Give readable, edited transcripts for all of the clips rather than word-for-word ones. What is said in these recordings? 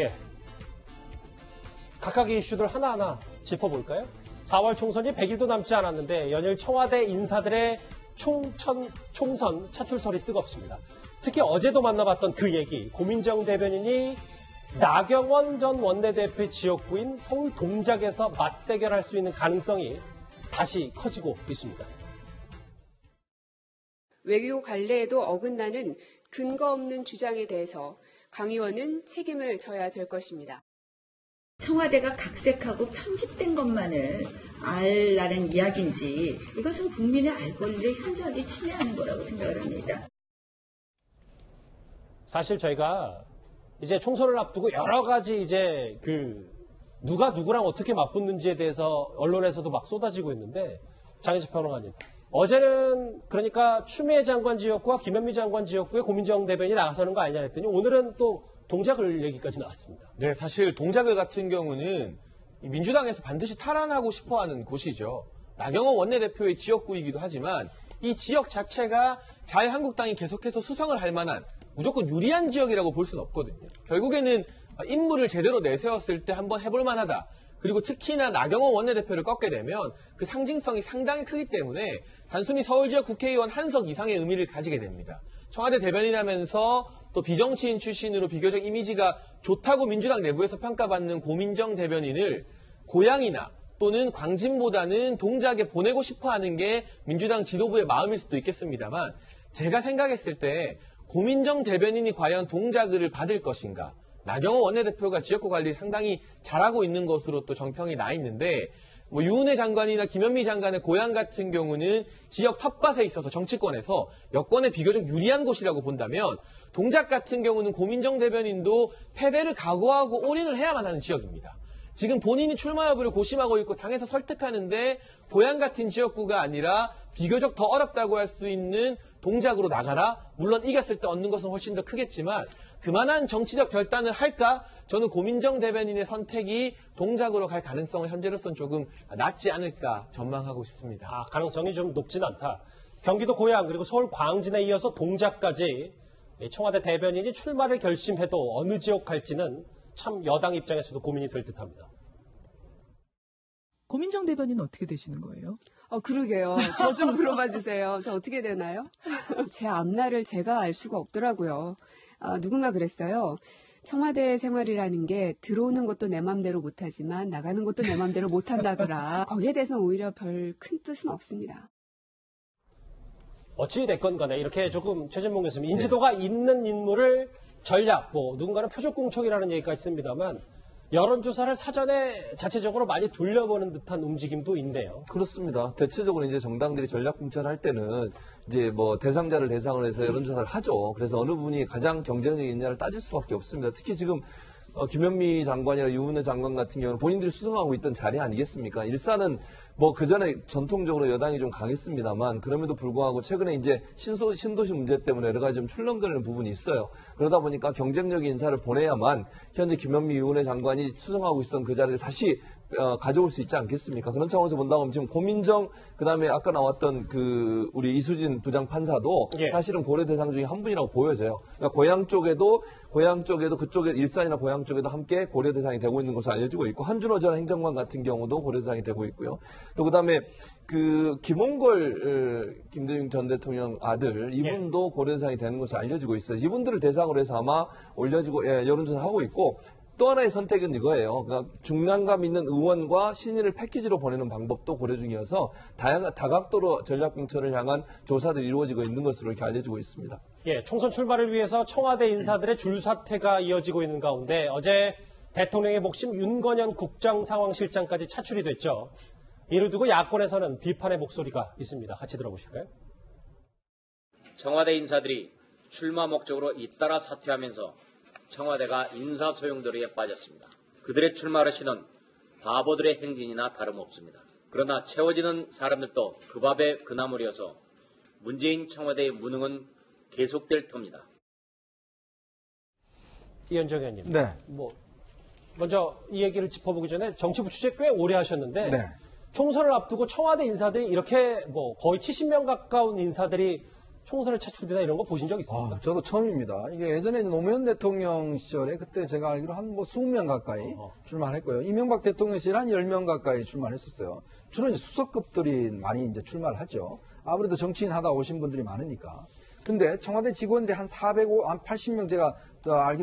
예. 각각의 이슈들 하나하나 짚어볼까요? 4월 총선이 100일도 남지 않았는데 연일 청와대 인사들의 총선 차출설이 뜨겁습니다. 특히 어제도 만나봤던 그 얘기, 고민정 대변인이 나경원 전 원내대표의 지역구인 서울 동작에서 맞대결할 수 있는 가능성이 다시 커지고 있습니다. 외교 관례에도 어긋나는 근거 없는 주장에 대해서 강 의원은 책임을 져야 될 것입니다. 청와대가 각색하고 편집된 것만을 알라는 이야기인지 이것은 국민의 알 권리를 현저하게 침해하는 거라고 생각을 합니다. 사실 저희가 이제 총선을 앞두고 여러 가지 이제 누가 누구랑 어떻게 맞붙는지에 대해서 언론에서도 막 쏟아지고 있는데 장혜식 평론가님. 어제는 그러니까 추미애 장관 지역구와 김현미 장관 지역구에 고민정 대변인이 나가서는 거 아니냐 했더니 오늘은 또 동작을 얘기까지 나왔습니다. 네, 사실 동작을 같은 경우는 민주당에서 반드시 탈환하고 싶어하는 곳이죠. 나경원 원내대표의 지역구이기도 하지만 이 지역 자체가 자유한국당이 계속해서 수성을 할 만한 무조건 유리한 지역이라고 볼 수는 없거든요. 결국에는 인물을 제대로 내세웠을 때 한번 해볼 만하다. 그리고 특히나 나경원 원내대표를 꺾게 되면 그 상징성이 상당히 크기 때문에 단순히 서울 지역 국회의원 한석 이상의 의미를 가지게 됩니다. 청와대 대변인하면서 또 비정치인 출신으로 비교적 이미지가 좋다고 민주당 내부에서 평가받는 고민정 대변인을 고향이나 또는 광진보다는 동작에 보내고 싶어하는 게 민주당 지도부의 마음일 수도 있겠습니다만 제가 생각했을 때 고민정 대변인이 과연 동작을 받을 것인가, 나경원 원내대표가 지역구 관리 상당히 잘하고 있는 것으로 또 정평이 나 있는데 유은혜 장관이나 김현미 장관의 고향 같은 경우는 지역 텃밭에 있어서 정치권에서 여권에 비교적 유리한 곳이라고 본다면 동작 같은 경우는 고민정 대변인도 패배를 각오하고 올인을 해야만 하는 지역입니다. 지금 본인이 출마 여부를 고심하고 있고 당에서 설득하는데 고향 같은 지역구가 아니라 비교적 더 어렵다고 할 수 있는 동작으로 나가라. 물론 이겼을 때 얻는 것은 훨씬 더 크겠지만 그만한 정치적 결단을 할까? 저는 고민정 대변인의 선택이 동작으로 갈 가능성은 현재로서는 조금 낮지 않을까 전망하고 싶습니다. 가능성이 좀 높진 않다. 경기도 고양 그리고 서울 광진에 이어서 동작까지 청와대 대변인이 출마를 결심해도 어느 지역 갈지는 참 여당 입장에서도 고민이 될 듯합니다. 고민정 대변인은 어떻게 되시는 거예요? 그러게요. 저 좀 물어봐 주세요. 저 어떻게 되나요? 제 앞날을 제가 알 수가 없더라고요. 누군가 그랬어요. 청와대 생활이라는 게 들어오는 것도 내 맘대로 못하지만 나가는 것도 내 맘대로 못한다더라. 거기에 대해서는 오히려 별 큰 뜻은 없습니다. 어찌 됐건 간에 이렇게 조금 최진봉 교수님 인지도가 있는 인물을 전략, 누군가는 표적공천이라는 얘기가 있습니다만 여론조사를 사전에 자체적으로 많이 돌려보는 듯한 움직임도 있네요. 그렇습니다. 대체적으로 이제 정당들이 전략공천할 때는 이제 대상자를 대상으로 해서 여론조사를 하죠. 그래서 어느 분이 가장 경쟁력이 있냐를 따질 수밖에 없습니다. 특히 지금 김현미 장관이나 유은혜 장관 같은 경우는 본인들이 수성하고 있던 자리 아니겠습니까? 일산은 그 전에 전통적으로 여당이 좀 강했습니다만 그럼에도 불구하고 최근에 이제 신도시 문제 때문에 여러 가지 좀 출렁거리는 부분이 있어요. 그러다 보니까 경쟁력의 인사를 보내야만 현재 김현미 유은혜 장관이 수성하고 있었던 그 자리를 다시 가져올 수 있지 않겠습니까? 그런 차원에서 본다면 지금 고민정 그다음에 아까 나왔던 우리 이수진 부장판사도 사실은 고려 대상 중에 한 분이라고 보여져요. 그러니까 고향 쪽에도 그쪽에 일산이나 고향 쪽에도 함께 고려 대상이 되고 있는 것으로 알려지고 있고 한준호 전 행정관 같은 경우도 고려 대상이 되고 있고요. 또 그다음에 김홍걸 김대중 전 대통령 아들 이분도 고려 대상이 되는 것으로 알려지고 있어요. 이분들을 대상으로 해서 아마 올려지고 여론조사 하고 있고 또 하나의 선택은 이거예요. 그러니까 중량감 있는 의원과 신인을 패키지로 보내는 방법도 고려 중이어서 다각도로 전략공천을 향한 조사들이 이루어지고 있는 것으로 이렇게 알려지고 있습니다. 총선 출마를 위해서 청와대 인사들의 줄사태가 이어지고 있는 가운데 어제 대통령의 목심 윤건현 국정상황실장까지 차출이 됐죠. 이를 두고 야권에서는 비판의 목소리가 있습니다. 같이 들어보실까요? 청와대 인사들이 출마 목적으로 잇따라 사퇴하면서 청와대가 인사 소용돌이에 빠졌습니다. 그들의 출마를 시는 바보들의 행진이나 다름없습니다. 그러나 채워지는 사람들도 그 밥에 그 나물이어서 문재인 청와대의 무능은 계속될 터입니다. 이현정 의원님. 네. 먼저 이 얘기를 짚어보기 전에 정치부 취재 꽤 오래 하셨는데 총선을 앞두고 청와대 인사들이 이렇게 거의 70명 가까운 인사들이 총선에 차출되나 이런 거 보신 적 있습니까? 저도 처음입니다. 이게 예전에 노무현 대통령 시절에 그때 제가 알기로 한 20명 가까이 출마했고요. 이명박 대통령 시절에 한 10명 가까이 출마했었어요. 주로 이제 수석급들이 많이 이제 출마를 하죠. 아무래도 정치인 하다 오신 분들이 많으니까. 근데 청와대 직원들이 한 80명 제가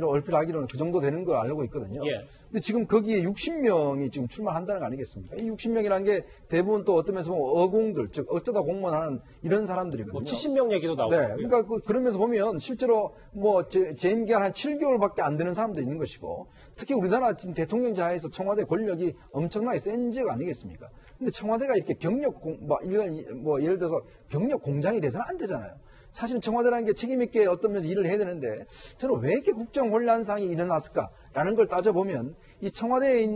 얼핏 알기로는 그 정도 되는 걸 알고 있거든요. 예. 근데 지금 거기에 60명이 지금 출마한다는 거 아니겠습니까? 이 60명이라는 게 대부분 또 어떤 면에서 보면 어공들, 즉 어쩌다 공무원하는 이런 사람들이거든요. 뭐 70명 얘기도 나오고. 네, 그러니까 그러면서 보면 실제로 뭐 재임 기간 한 7개월밖에 안 되는 사람도 있는 것이고, 특히 우리나라 지금 대통령 자하에서 청와대 권력이 엄청나게 센 지역 아니겠습니까? 근데 청와대가 이렇게 예를 들어서 병력 공장이 돼서는 안 되잖아요. 사실은 청와대라는 게 책임있게 어떤 면에서 일을 해야 되는데 저는 왜 이렇게 국정 혼란상이 일어났을까라는 걸 따져보면 이 청와대에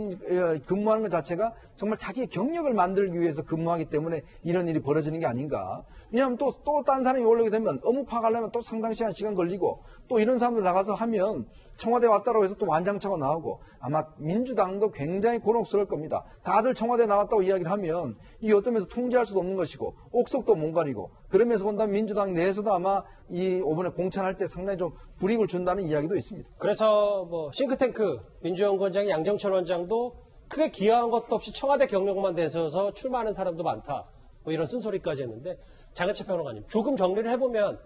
근무하는 것 자체가 정말 자기의 경력을 만들기 위해서 근무하기 때문에 이런 일이 벌어지는 게 아닌가. 왜냐하면 또 딴 사람이 올라오게 되면 업무 파악하려면 또 상당 시간 걸리고 또 이런 사람들 나가서 하면 청와대 왔다고 해서 또 완장차가 나오고 아마 민주당도 굉장히 곤혹스러울 겁니다. 다들 청와대 나왔다고 이야기를 하면 이게 어떤 면에서 통제할 수도 없는 것이고 옥석도 못 가리고 그러면서 본다면 민주당 내에서도 아마 이번에 공천할 때 상당히 좀 불이익을 준다는 이야기도 있습니다. 그래서 뭐 싱크탱크 민주연구원장의 양정철 원장도 크게 기여한 것도 없이 청와대 경력만 대서서 출마하는 사람도 많다. 뭐 이런 쓴소리까지 했는데 장해찬 평론가님 조금 정리를 해보면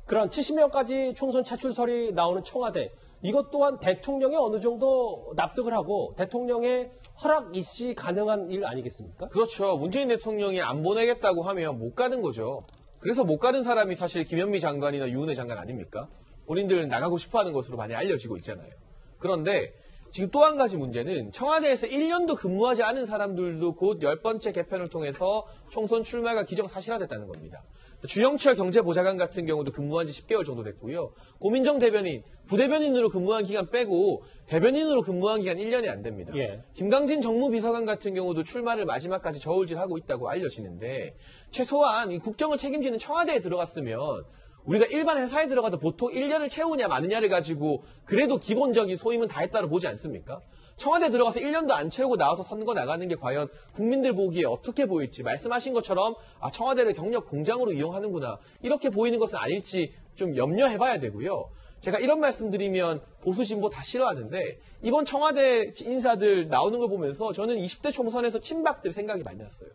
그런 70명까지 총선 차출설이 나오는 청와대 이것 또한 대통령이 어느 정도 납득을 하고 대통령의 허락 이시 가능한 일 아니겠습니까? 그렇죠. 문재인 대통령이 안 보내겠다고 하면 못 가는 거죠. 그래서 못 가는 사람이 사실 김현미 장관이나 유은혜 장관 아닙니까? 본인들은 나가고 싶어하는 것으로 많이 알려지고 있잖아요. 그런데 지금 또 한 가지 문제는 청와대에서 1년도 근무하지 않은 사람들도 곧 10번째 개편을 통해서 총선 출마가 기정사실화됐다는 겁니다. 주영철 경제보좌관 같은 경우도 근무한 지 10개월 정도 됐고요. 고민정 대변인, 부대변인으로 근무한 기간 빼고 대변인으로 근무한 기간 1년이 안 됩니다. 예. 김강진 정무비서관 같은 경우도 출마를 마지막까지 저울질하고 있다고 알려지는데 최소한 이 국정을 책임지는 청와대에 들어갔으면 우리가 일반 회사에 들어가도 보통 1년을 채우냐 마느냐를 가지고 그래도 기본적인 소임은 다 했다고 보지 않습니까? 청와대 들어가서 1년도 안 채우고 나와서 선거 나가는 게 과연 국민들 보기에 어떻게 보일지 말씀하신 것처럼 청와대를 경력 공장으로 이용하는구나 이렇게 보이는 것은 아닐지 좀 염려해봐야 되고요. 제가 이런 말씀드리면 보수 진보 다 싫어하는데 이번 청와대 인사들 나오는 걸 보면서 저는 20대 총선에서 친박들 생각이 많이 났어요.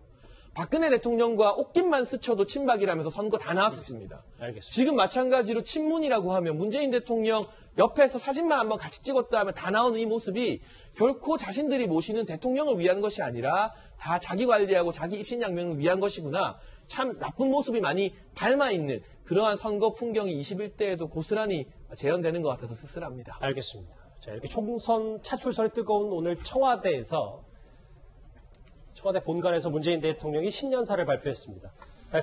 박근혜 대통령과 옷깃만 스쳐도 친박이라면서 선거 다 나왔었습니다. 알겠습니다. 지금 마찬가지로 친문이라고 하면 문재인 대통령 옆에서 사진만 한번 같이 찍었다 하면 다 나오는 이 모습이 결코 자신들이 모시는 대통령을 위한 것이 아니라 다 자기 관리하고 자기 입신양명을 위한 것이구나. 참 나쁜 모습이 많이 닮아있는 그러한 선거 풍경이 21대에도 고스란히 재현되는 것 같아서 씁쓸합니다. 알겠습니다. 자, 이렇게 총선 차출설이 뜨거운 오늘 청와대 본관에서 문재인 대통령이 신년사를 발표했습니다.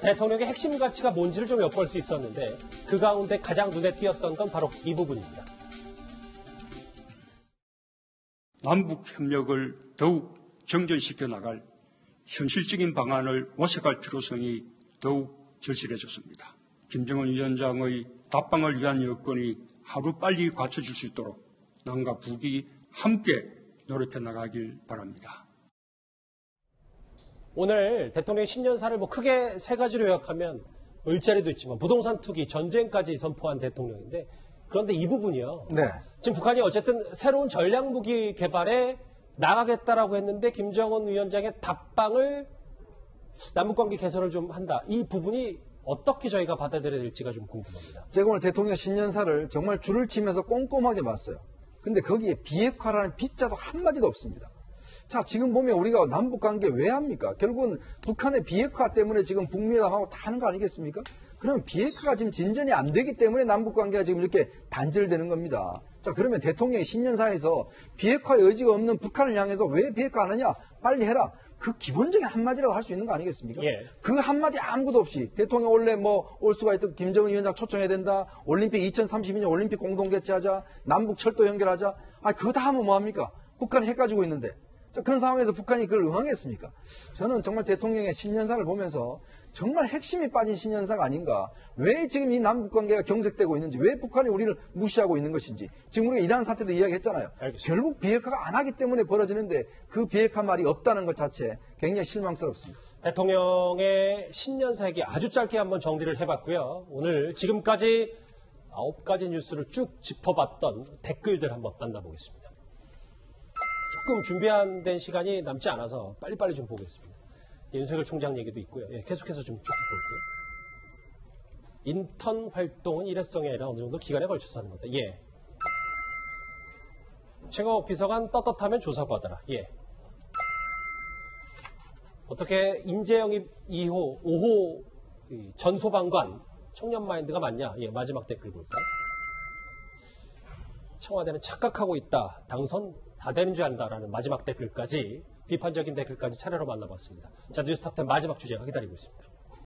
대통령의 핵심 가치가 뭔지를 좀 엿볼 수 있었는데 그 가운데 가장 눈에 띄었던 건 바로 이 부분입니다. 남북 협력을 더욱 정전시켜 나갈 현실적인 방안을 모색할 필요성이 더욱 절실해졌습니다. 김정은 위원장의 답방을 위한 여건이 하루빨리 갖춰질 수 있도록 남과 북이 함께 노력해 나가길 바랍니다. 오늘 대통령의 신년사를 크게 세 가지로 요약하면 일자리도 있지만 부동산 투기, 전쟁까지 선포한 대통령인데 그런데 이 부분이요. 네. 지금 북한이 어쨌든 새로운 전략무기 개발에 나가겠다라고 했는데 김정은 위원장의 답방을 남북관계 개선을 좀 한다. 이 부분이 어떻게 저희가 받아들여야 될지가 좀 궁금합니다. 제가 오늘 대통령 신년사를 정말 줄을 치면서 꼼꼼하게 봤어요. 근데 거기에 비핵화라는 빗자도 한마디도 없습니다. 자, 지금 보면 우리가 남북관계 왜 합니까? 결국은 북한의 비핵화 때문에 지금 북미회담하고 다 하는 거 아니겠습니까? 그러면 비핵화가 지금 진전이 안 되기 때문에 남북관계가 지금 이렇게 단절되는 겁니다. 자, 그러면 대통령의 신년사에서 비핵화의 의지가 없는 북한을 향해서 왜 비핵화 안 하냐? 빨리 해라. 그 기본적인 한마디라도 할 수 있는 거 아니겠습니까? 예. 그 한마디 아무것도 없이 대통령 원래 올 수가 있던 김정은 위원장 초청해야 된다. 올림픽 2032년 올림픽 공동 개최하자. 남북 철도 연결하자. 그거 다 하면 뭐합니까? 북한이 핵 가지고 있는데. 그런 상황에서 북한이 그걸 응하겠습니까? 저는 정말 대통령의 신년사를 보면서 정말 핵심이 빠진 신현상 아닌가. 왜 지금 이 남북 관계가 경색되고 있는지, 왜 북한이 우리를 무시하고 있는 것인지. 지금 우리가 이란 사태도 이야기했잖아요. 알겠습니다. 결국 비핵화가 안 하기 때문에 벌어지는데 그 비핵화 말이 없다는 것 자체 굉장히 실망스럽습니다. 대통령의 신년사에게 아주 짧게 한번 정리를 해봤고요. 오늘 지금까지 9가지 뉴스를 쭉 짚어봤던 댓글들 한번 만나보겠습니다. 조금 준비한 된 시간이 남지 않아서 빨리빨리 좀 보겠습니다. 윤석열 총장 얘기도 있고요. 예, 계속해서 좀 쭉쭉 볼게요. 인턴 활동은 일회성이 아니라 어느 정도 기간에 걸쳐서 하는 거다. 예. 최강욱 비서관 떳떳하면 조사받아라. 예. 어떻게 임재영입 2호, 5호 전 소방관 청년 마인드가 맞냐? 예, 마지막 댓글 볼까요? 청와대는 착각하고 있다. 당선 다 되는 줄 안다라는 마지막 댓글까지 비판적인 댓글까지 차례로 만나봤습니다. 자, 뉴스탑10 마지막 주제가 기다리고 있습니다.